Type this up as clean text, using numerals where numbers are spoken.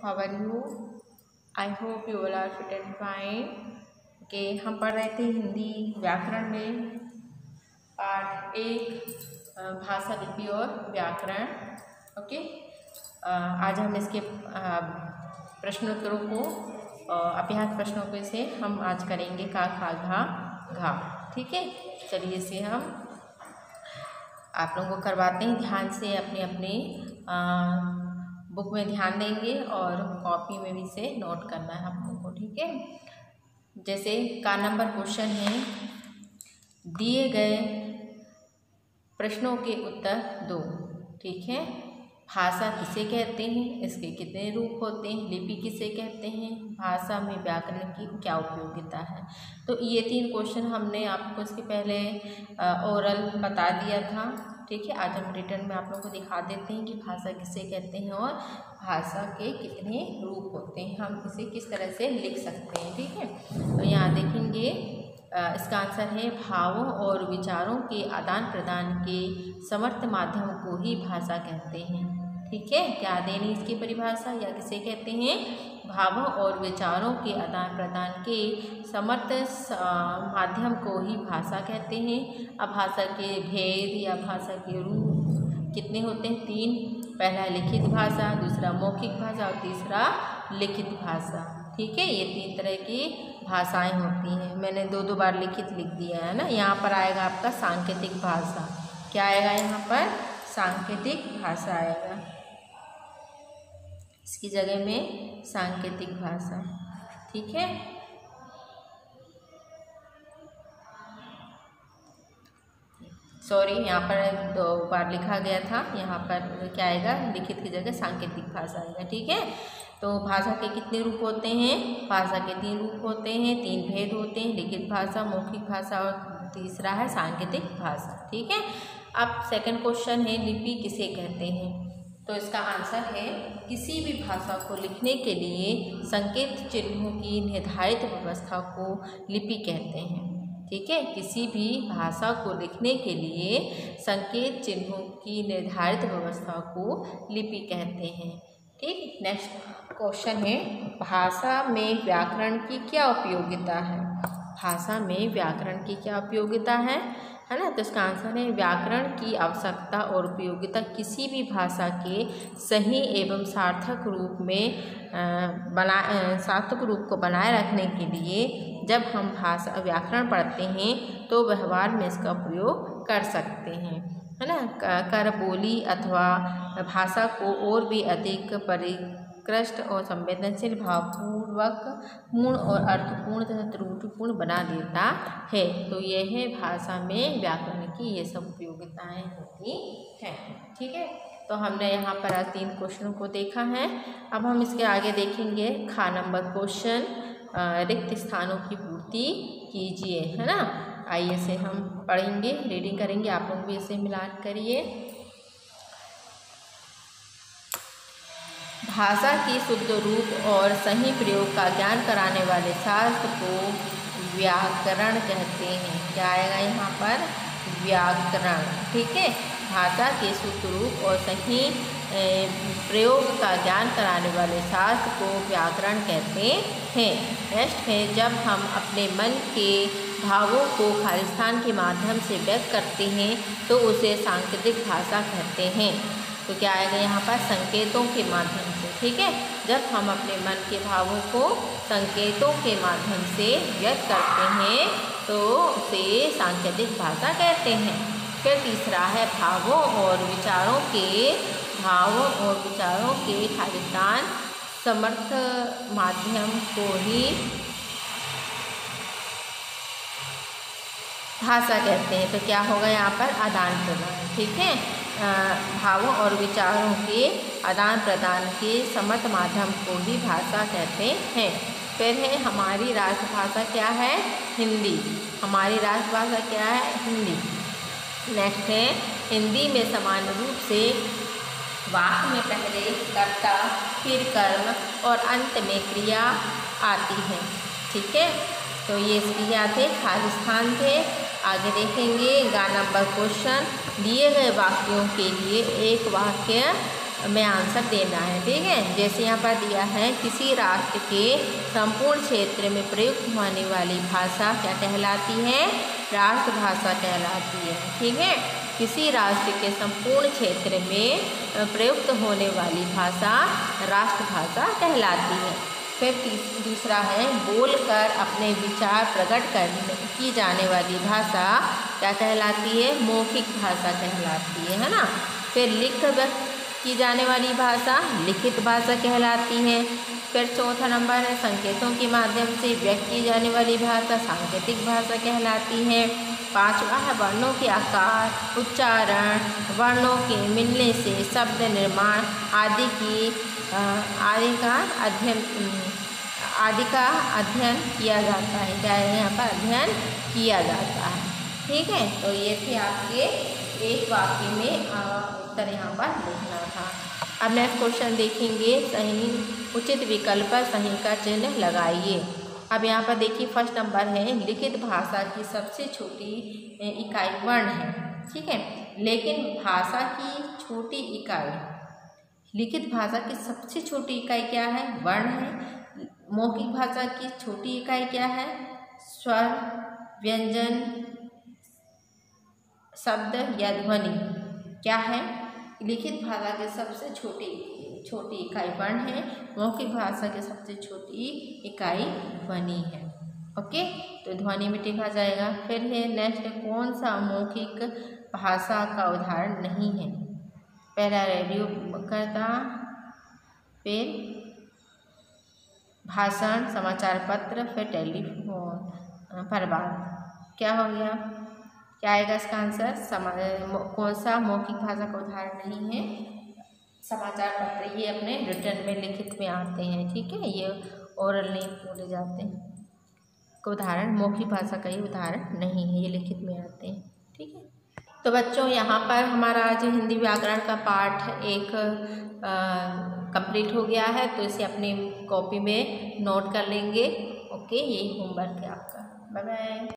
How are you? I hope you all are fit and fine. Okay, हम पढ़ रहे थे हिंदी व्याकरण में पाठ 1 भाषा, लिपि और व्याकरण। ओके, आज हम इसके प्रश्नोत्तरों को अभ्यास प्रश्नों को से हम आज करेंगे का, खा, घा। ठीक है, चलिए इसे हम आप लोगों को करवाते हैं। ध्यान से अपने अपने बुक में ध्यान देंगे और कॉपी में भी इसे नोट करना है आप लोगों को। ठीक है, जैसे का नंबर क्वेश्चन है, दिए गए प्रश्नों के उत्तर दो। ठीक है, भाषा किसे कहते हैं, इसके कितने रूप होते हैं, लिपि किसे कहते हैं, भाषा में व्याकरण की क्या उपयोगिता है। तो ये 3 क्वेश्चन हमने आपको इसके पहले ओरल बता दिया था। ठीक है, आज हम रिटर्न में आप लोगों को दिखा देते हैं कि भाषा किसे कहते हैं और भाषा के कितने रूप होते हैं, हम इसे किस तरह से लिख सकते हैं। ठीक है, तो यहाँ देखेंगे इसका आंसर है भावों और विचारों के आदान प्रदान के समर्थ माध्यम को ही भाषा कहते हैं। ठीक है, क्या देनी इसकी परिभाषा, या किसे कहते हैं, भावों और विचारों के आदान प्रदान के समर्थ माध्यम को ही भाषा कहते हैं। अब भाषा के भेद या भाषा के रूप कितने होते हैं? 3। पहला लिखित भाषा, दूसरा मौखिक भाषा और तीसरा लिखित भाषा। ठीक है, ये 3 तरह की भाषाएं होती हैं। मैंने 2 बार लिखित लिख दिया है ना। यहाँ पर आएगा आपका सांकेतिक भाषा। क्या आएगा यहाँ पर? सांकेतिक भाषा आएगा, इसकी जगह में सांकेतिक भाषा। ठीक है, सॉरी, यहाँ पर 2 बार लिखा गया था, यहाँ पर क्या आएगा, लिखित की जगह सांकेतिक भाषा आएगा। ठीक है, तो भाषा के कितने रूप होते हैं? भाषा के 3 रूप होते हैं, 3 भेद होते हैं, लिखित भाषा, मौखिक भाषा और तीसरा है सांकेतिक भाषा। ठीक है, अब सेकंड क्वेश्चन है, लिपि किसे कहते हैं? तो इसका आंसर है किसी भी भाषा को लिखने के लिए संकेत चिन्हों की निर्धारित व्यवस्था को लिपि कहते हैं। ठीक है, किसी भी भाषा को लिखने के लिए संकेत चिन्हों की निर्धारित व्यवस्था को लिपि कहते हैं। ठीक, नेक्स्ट क्वेश्चन है, भाषा में व्याकरण की क्या उपयोगिता है? भाषा में व्याकरण की क्या उपयोगिता है ना। तो इसका आंसर है व्याकरण की आवश्यकता और उपयोगिता किसी भी भाषा के सही एवं सार्थक रूप को बनाए रखने के लिए जब हम भाषा व्याकरण पढ़ते हैं तो व्यवहार में इसका प्रयोग कर सकते हैं, है ना। कर, बोली अथवा भाषा को और भी अधिक परिष्कृत और संवेदनशील, भावपूर्वक, पूर्ण और अर्थपूर्ण तथा त्रुटिपूर्ण बना देता है। तो यह है भाषा में व्याकरण की ये सब उपयोगिताएं होती हैं। ठीक है, तो हमने यहाँ पर 3 क्वेश्चनों को देखा है। अब हम इसके आगे देखेंगे खा नंबर क्वेश्चन, रिक्त स्थानों की पूर्ति कीजिए, है ना। आइए से हम पढ़ेंगे, रीडिंग करेंगे, आप लोग भी इसे मिलान करिए। भाषा की शुद्ध रूप और सही प्रयोग का ज्ञान कराने वाले शास्त्र को व्याकरण कहते हैं। क्या आएगा यहाँ पर? व्याकरण। ठीक है, भाषा के शुद्ध रूप और सही प्रयोग का ज्ञान कराने वाले शास्त्र को व्याकरण कहते हैं। नेक्स्ट है, जब हम अपने मन के भावों को खालिस्तान के माध्यम से व्यक्त करते हैं तो उसे सांकेतिक भाषा कहते हैं। तो क्या आएगा यहाँ पर? संकेतों के माध्यम से। ठीक है, जब हम अपने मन के भावों को संकेतों के माध्यम से व्यक्त करते हैं तो उसे सांकेतिक भाषा कहते हैं। फिर तीसरा है, भावों और विचारों के खालिस्तान समर्थ माध्यम को ही भाषा कहते हैं। तो क्या होगा यहाँ पर? आदान प्रदान। ठीक है, भावों और विचारों के आदान प्रदान के समर्थ माध्यम को ही भाषा कहते हैं। फिर है, हमारी राष्ट्रभाषा क्या है? हिंदी। हमारी राष्ट्रभाषा क्या है? हिंदी। नेक्स्ट है, हिंदी में सामान्य रूप से वाक्य में पहले कर्ता, फिर कर्म और अंत में क्रिया आती है। ठीक है, तो ये इसकी क्या थे? खालिस्तान थे। आगे देखेंगे गा नंबर क्वेश्चन, दिए गए वाक्यों के लिए एक वाक्य में आंसर देना है, ठीक है। जैसे यहाँ पर दिया है, किसी राष्ट्र के संपूर्ण क्षेत्र में प्रयुक्त होने वाली भाषा क्या कहलाती है? राष्ट्रभाषा कहलाती है, ठीक है। किसी राष्ट्र के संपूर्ण क्षेत्र में प्रयुक्त होने वाली भाषा राष्ट्रभाषा कहलाती है। फिर दूसरा है, बोलकर अपने विचार प्रकट की जाने वाली भाषा क्या कहलाती है? मौखिक भाषा कहलाती है ना। फिर लिख व्यक्त की जाने वाली भाषा लिखित भाषा कहलाती है। फिर चौथा नंबर है, संकेतों के माध्यम से व्यक्त की जाने वाली भाषा सांकेतिक भाषा कहलाती है। पांचवा है, वर्णों के आकार, उच्चारण, वर्णों के मिलने से शब्द निर्माण आदि का अध्ययन किया जाता है। क्या है यहाँ पर? अध्ययन किया जाता है, ठीक है। तो ये थे आपके एक वाक्य में उत्तर यहाँ पर लिखना था। अब नेक्स्ट क्वेश्चन देखेंगे, सही उचित विकल्प पर सही का चिन्ह लगाइए। अब यहाँ पर देखिए फर्स्ट नंबर है, लिखित भाषा की सबसे छोटी इकाई वर्ण है, ठीक है। लेकिन भाषा की छोटी इकाई, लिखित भाषा की सबसे छोटी इकाई क्या है? वर्ण है। मौखिक भाषा की छोटी इकाई क्या है? स्वर, व्यंजन, शब्द या ध्वनि। क्या है? लिखित भाषा की सबसे छोटी इकाई वर्ण है। मौखिक भाषा की सबसे छोटी इकाई ध्वनि है। ओके, तो ध्वनि में लिखा जाएगा। फिर है नेक्स्ट, कौन सा मौखिक भाषा का उदाहरण नहीं है? पहला रेडियो कर्ता, फिर भाषण, समाचार पत्र, फिर टेलीफोन पर बात। क्या हो गया? क्या आएगा इसका आंसर? कौन सा मौखिक भाषा का उदाहरण नहीं है? समाचार पत्र। ये अपने रिटर्न में लिखित में आते हैं, ठीक है। ये ओरल नहीं बोले जाते हैं। उदाहरण मौखिक भाषा का ये उदाहरण नहीं है, ये लिखित में आते हैं, ठीक है। तो बच्चों, यहाँ पर हमारा आज हिंदी व्याकरण का पाठ एक कंप्लीट हो गया है। तो इसे अपनी कॉपी में नोट कर लेंगे। ओके, यही होमवर्क है आपका। Bye bye.